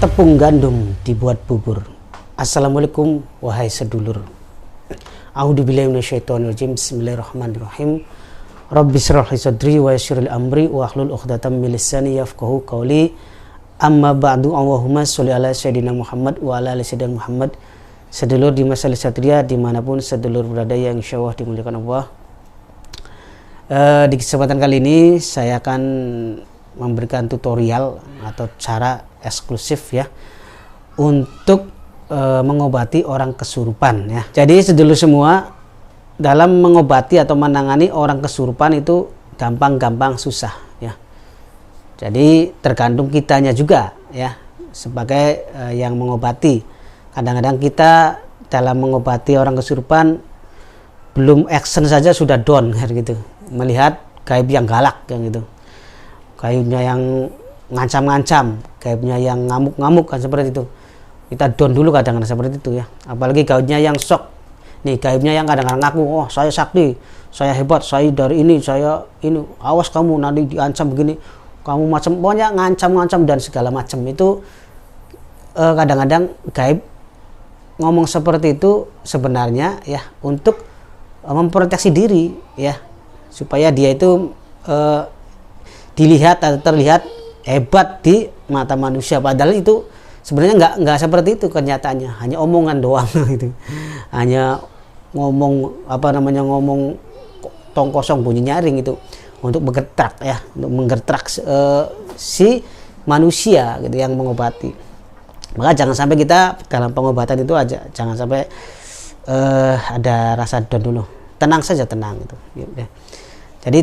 Tepung gandum dibuat bubur. Assalamualaikum wahai sedulur. A'udzubillahi minasyaitonirrajim. Bismillahirrahmanirrahim. Rabbi shrah li sadri wa yassir li amri wa hlul 'uqdatam min lisani yafqahu qawli. Amma ba'du. Allahumma sholli ala sayyidina Muhammad wa ala ali sayyidina Muhammad. Sedulur di masalah satria dimanapun sedulur berada yang insyaallah dimuliakan Allah. Di kesempatan kali ini saya akan memberikan tutorial atau cara eksklusif ya untuk mengobati orang kesurupan ya. Jadi sedulur semua, dalam mengobati atau menangani orang kesurupan itu gampang-gampang susah ya. Jadi tergantung kitanya juga ya sebagai yang mengobati. Kadang-kadang kita dalam mengobati orang kesurupan belum action saja sudah down gitu, melihat gaib yang galak yang gitu, gaibnya yang ngancam-ngancam, gaibnya yang ngamuk-ngamuk kan seperti itu. Kita down dulu kadang-kadang seperti itu ya. Apalagi gaibnya yang shock. Nih gaibnya yang kadang-kadang ngaku, oh saya sakti, saya hebat, saya dari ini, saya ini, awas kamu nanti diancam begini, kamu macam, pokoknya ngancam-ngancam dan segala macam itu. Kadang-kadang gaib ngomong seperti itu sebenarnya ya untuk memproteksi diri ya, supaya dia itu dilihat atau terlihat hebat di mata manusia, padahal itu sebenarnya nggak seperti itu kenyataannya, hanya omongan doang gitu, hanya ngomong tong kosong bunyi nyaring itu untuk menggertak ya, untuk menggertak si manusia gitu yang mengobati. Maka jangan sampai kita dalam pengobatan itu aja jangan sampai ada rasa down dulu, tenang saja, tenang gitu ya. Jadi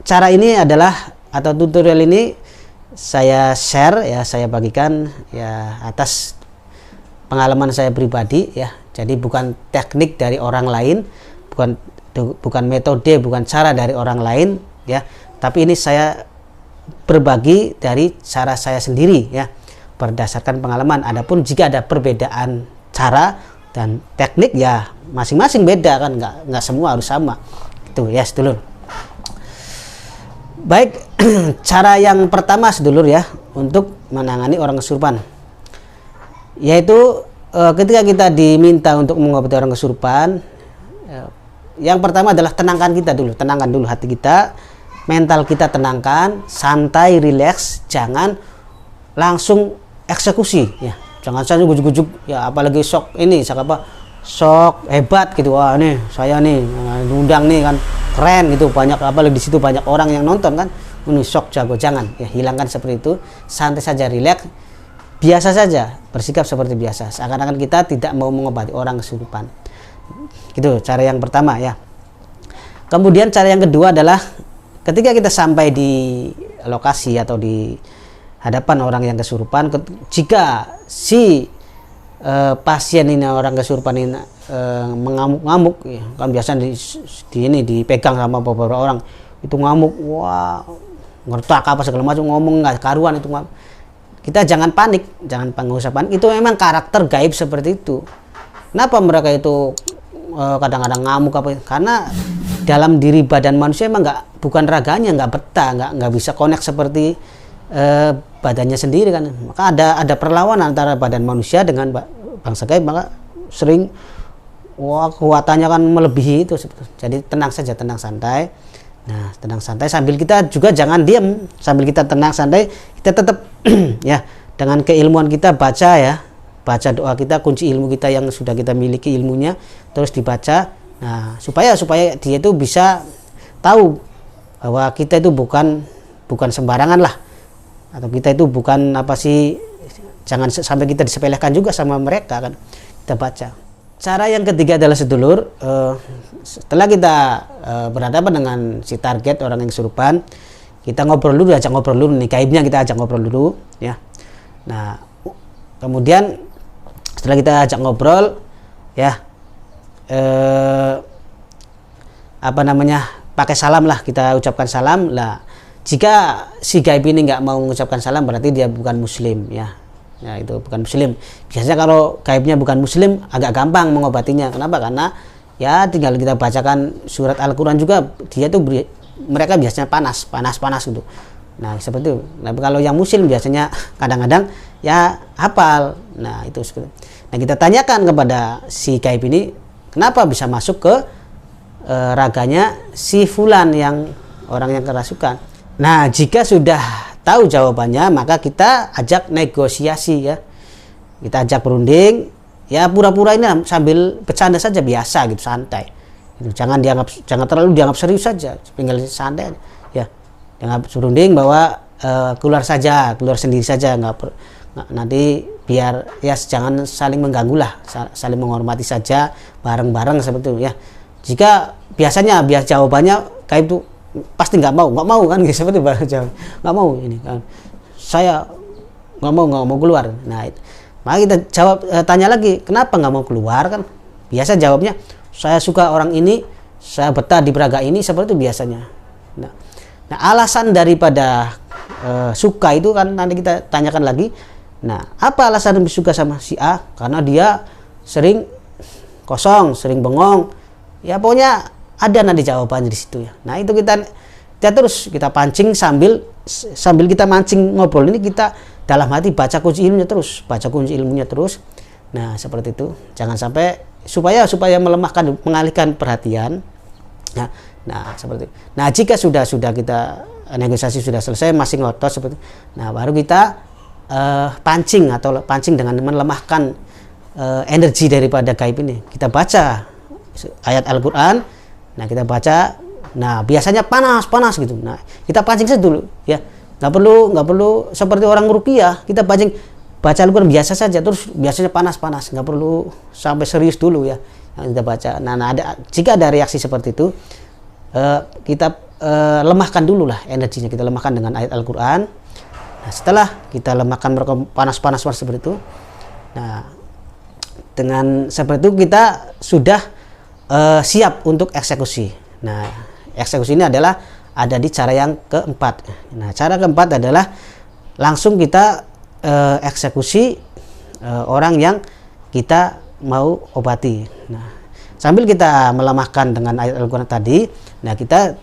cara ini adalah, atau tutorial ini saya share ya, saya bagikan ya atas pengalaman saya pribadi ya. Jadi bukan teknik dari orang lain, bukan metode, bukan cara dari orang lain ya, tapi ini saya berbagi dari cara saya sendiri ya, berdasarkan pengalaman. Adapun jika ada perbedaan cara dan teknik ya masing-masing beda kan, nggak semua harus sama itu ya sedulur. Baik, cara yang pertama sedulur ya untuk menangani orang kesurupan, yaitu ketika kita diminta untuk mengobati orang kesurupan, yang pertama adalah tenangkan dulu hati kita, mental kita tenangkan, santai, rileks, jangan langsung eksekusi ya, jangan saja gujuk-gujuk ya, apalagi sok ini sok hebat gitu, wah nih saya nih diundang nih kan keren gitu, banyak apalagi di situ banyak orang yang nonton kan, ini sok jago. Jangan ya, hilangkan seperti itu, santai saja, rileks, biasa saja, bersikap seperti biasa, seakan-akan kita tidak mau mengobati orang kesurupan. Gitu cara yang pertama ya. Kemudian cara yang kedua adalah ketika kita sampai di lokasi atau di hadapan orang yang kesurupan, jika si pasien ini, orang kesurupan ini mengamuk-ngamuk ya, kan biasanya dipegang sama beberapa orang itu ngamuk, wah ngertak apa segala macam, ngomong nggak karuan itu. Kita jangan panik, nggak usah panik, itu memang karakter gaib seperti itu. Kenapa mereka itu kadang-kadang ngamuk apa? Karena dalam diri badan manusia emang bukan raganya nggak betah, nggak bisa connect seperti badannya sendiri kan. Maka ada perlawanan antara badan manusia dengan bangsa gaib, maka sering kekuatannya kan melebihi itu. Jadi tenang saja, tenang santai. Nah, tenang santai sambil kita juga jangan diam, sambil kita tenang santai kita tetap ya dengan keilmuan kita baca doa kita, kunci ilmu kita yang sudah kita miliki ilmunya terus dibaca. Nah, supaya dia itu bisa tahu bahwa kita itu bukan sembarangan lah, atau kita itu bukan jangan sampai kita disepelekan juga sama mereka kan, kita baca. Cara yang ketiga adalah sedulur, setelah kita berhadapan dengan si target orang yang kesurupan, kita ajak ngobrol dulu nih, gaibnya kita ajak ngobrol dulu ya. Nah, kemudian setelah kita ajak ngobrol ya, pakai salam lah, kita ucapkan salam lah. Jika si gaib ini nggak mau mengucapkan salam, berarti dia bukan muslim ya. Ya itu bukan muslim. Biasanya kalau gaibnya bukan muslim agak gampang mengobatinya. Kenapa? Karena ya tinggal kita bacakan surat Al-Quran juga, dia tuh mereka biasanya panas gitu. Nah seperti itu. Nah kalau yang muslim biasanya kadang-kadang ya hafal. Nah itu seperti. Nah kita tanyakan kepada si gaib ini, kenapa bisa masuk ke raganya si fulan yang orang yang kerasukan. Nah jika sudah tahu jawabannya, maka kita ajak negosiasi ya. Kita ajak berunding, ya pura-pura ini sambil bercanda saja, biasa gitu, santai. Gitu. Jangan terlalu dianggap serius saja, tinggal santai ya. Jangan berunding bahwa keluar sendiri saja, nanti biar ya jangan saling mengganggu lah, saling menghormati saja bareng-bareng seperti itu ya. Jika biasanya jawabannya kayak itu pasti nggak mau kan gitu, seperti bahasa nggak mau ini kan, saya nggak mau keluar. Nah maka kita jawab, tanya lagi, kenapa nggak mau keluar kan? Biasa jawabnya, saya suka orang ini, saya betah di praga ini, seperti itu biasanya. Nah alasan daripada suka itu kan nanti kita tanyakan lagi. Nah apa alasan suka sama si A? Karena dia sering kosong, sering bengong. Ya pokoknya ada nanti jawabannya di situ ya. Nah itu kita terus kita pancing sambil kita mancing ngobrol ini, kita dalam hati baca kunci ilmunya terus. Nah seperti itu, jangan sampai supaya mengalihkan perhatian. Nah seperti itu. Nah jika sudah kita negosiasi sudah selesai, masih ngotot seperti itu, nah baru kita pancing dengan melemahkan energi daripada gaib ini. Kita baca ayat Al-Quran, nah kita baca, nah biasanya panas gitu. Nah kita pancing saja dulu ya. Nggak perlu seperti orang ruqyah, kita baca Al-Quran biasa saja, terus biasanya panas, nggak perlu sampai serius dulu ya yang kita baca. Nah jika ada reaksi seperti itu, kita lemahkan dulu lah energinya, kita lemahkan dengan ayat Al-Quran. Nah setelah kita lemahkan mereka panas seperti itu, nah dengan seperti itu kita sudah siap untuk eksekusi. Nah eksekusi ini adalah ada di cara yang keempat. Nah cara keempat adalah langsung kita eksekusi orang yang kita mau obati. Nah sambil kita melemahkan dengan ayat Al-Quran tadi, nah kita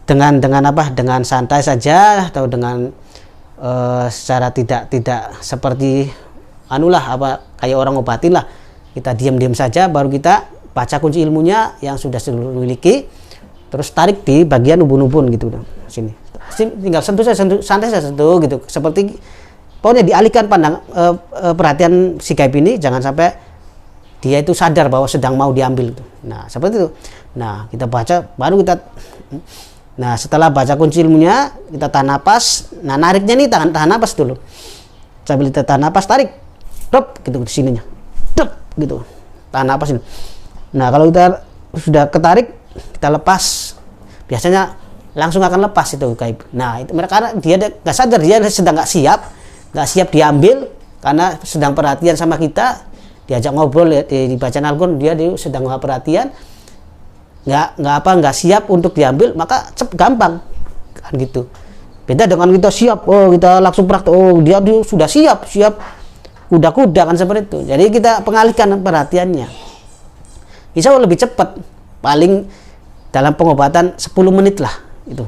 dengan santai saja, atau dengan secara tidak seperti kayak orang obatin lah, kita diam saja, baru kita baca kunci ilmunya yang sudah dimiliki, terus tarik di bagian ubun-ubun gitu sini, tinggal santai saja sentuh gitu, seperti pokoknya dialihkan perhatian si gaib ini, jangan sampai dia itu sadar bahwa sedang mau diambil gitu. Nah seperti itu. Nah kita baca, baru kita, nah setelah baca kunci ilmunya kita tahan napas. Nah nariknya nih tahan napas dulu, sambil kita tahan napas, tarik drop gitu di sininya, drop gitu, tahan napas ini. Nah kalau kita sudah ketarik, kita lepas, biasanya langsung akan lepas itu gaib. Nah itu mereka, karena dia nggak sadar, dia sedang nggak siap diambil, karena sedang perhatian sama kita, diajak ngobrol ya, di bacaan Al-Quran, dia sedang nggak perhatian, nggak siap untuk diambil, maka gampang kan gitu. Beda dengan kita siap, kita langsung praktek, dia sudah siap kuda-kuda kan seperti itu. Jadi kita pengalihkan perhatiannya, bisa lebih cepat, paling dalam pengobatan 10 menit lah itu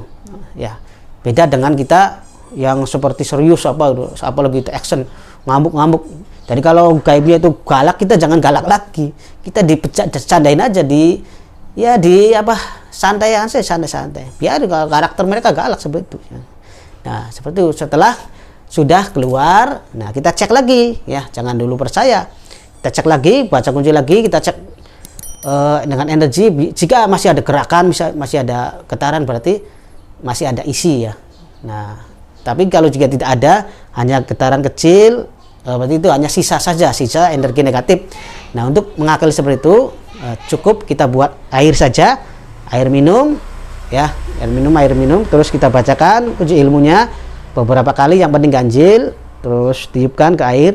ya. Beda dengan kita yang seperti serius apalagi itu action, ngamuk. Jadi kalau gaibnya itu galak, kita jangan galak lagi, kita dicandain aja, santai, biar karakter mereka galak seperti itu. Nah seperti itu. Setelah sudah keluar, nah kita cek lagi ya, jangan dulu percaya, kita cek lagi, baca kunci lagi, kita cek dengan energi. Jika masih ada gerakan, masih ada getaran, berarti masih ada isi ya. Nah tapi kalau jika tidak ada, hanya getaran kecil, berarti itu hanya sisa energi negatif. Nah untuk mengakali seperti itu, cukup kita buat air saja, air minum ya, air minum, terus kita bacakan kunci ilmunya beberapa kali, yang penting ganjil, terus tiupkan ke air.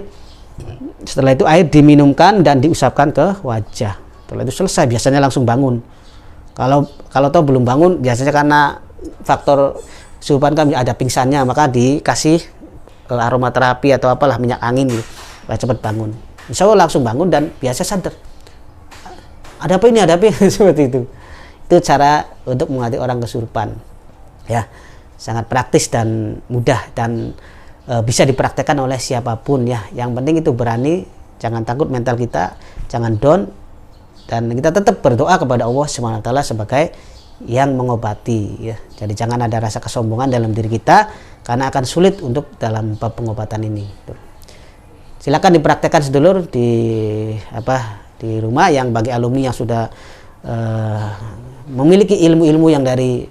Setelah itu air diminumkan dan diusapkan ke wajah. Setelah itu selesai, biasanya langsung bangun. Kalau toh belum bangun, biasanya karena faktor kesurupan kan ada pingsannya, maka dikasih aromaterapi atau apalah, minyak angin gitu, supaya cepat bangun. Insya Allah langsung bangun dan biasa sadar. Ada apa ini seperti itu. Itu cara untuk mengobati orang kesurupan. Ya, sangat praktis dan mudah dan bisa dipraktekkan oleh siapapun ya. Yang penting itu berani, jangan takut mental kita, jangan down, dan kita tetap berdoa kepada Allah SWT sebagai yang mengobati ya. Jadi jangan ada rasa kesombongan dalam diri kita, karena akan sulit untuk dalam bab pengobatan ini. Silakan dipraktekkan sedulur di rumah, yang bagi alumni yang sudah memiliki ilmu-ilmu yang dari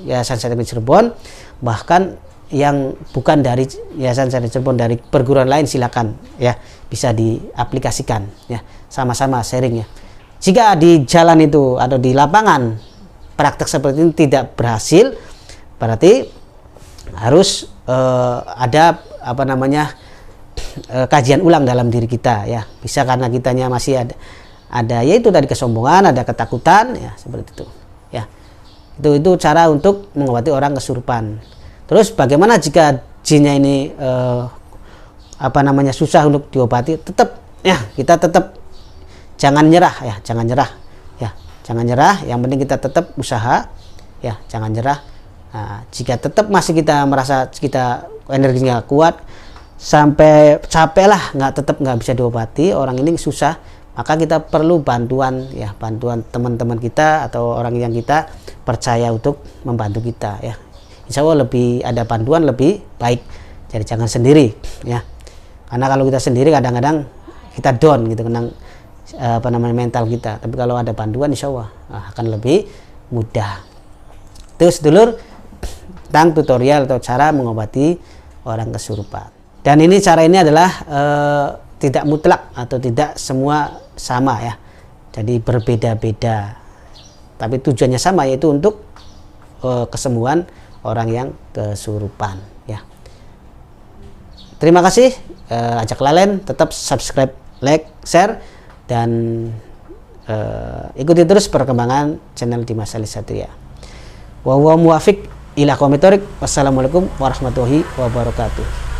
Yayasan Saint Cirebon, bahkan yang bukan dari Yayasan Saint Cirebon, dari perguruan lain, silakan ya, bisa diaplikasikan ya, sama-sama sharing ya. Jika di jalan itu atau di lapangan praktek seperti ini tidak berhasil, berarti harus ada kajian ulang dalam diri kita ya. Bisa karena kitanya masih ada yaitu tadi kesombongan, ada ketakutan ya, seperti itu ya. Itu cara untuk mengobati orang kesurupan. Terus bagaimana jika jinnya ini susah untuk diobati? Tetap ya, kita tetap jangan nyerah ya, jangan nyerah. Yang penting kita tetap usaha ya, jangan nyerah. Nah, jika tetap masih kita merasa kita energinya kuat, sampai capek lah, tetap nggak bisa diobati, orang ini susah, maka kita perlu bantuan teman-teman kita atau orang yang kita percaya untuk membantu kita ya. Insya Allah lebih ada bantuan lebih baik. Jadi jangan sendiri ya, karena kalau kita sendiri kadang-kadang kita down gitu, mental kita. Tapi kalau ada bantuan, insya Allah akan lebih mudah. Terus sedulur, tentang tutorial atau cara mengobati orang kesurupan. Dan cara ini adalah tidak mutlak atau tidak semua sama ya. Jadi berbeda-beda. Tapi tujuannya sama, yaitu untuk kesembuhan orang yang kesurupan ya. Terima kasih. Ajak lalen, tetap subscribe, like, share, dan ikuti terus perkembangan channel Dimas Ali Satria. Wa huwa muwafiq ila aqwamit thoriq. Wassalamualaikum warahmatullahi wabarakatuh.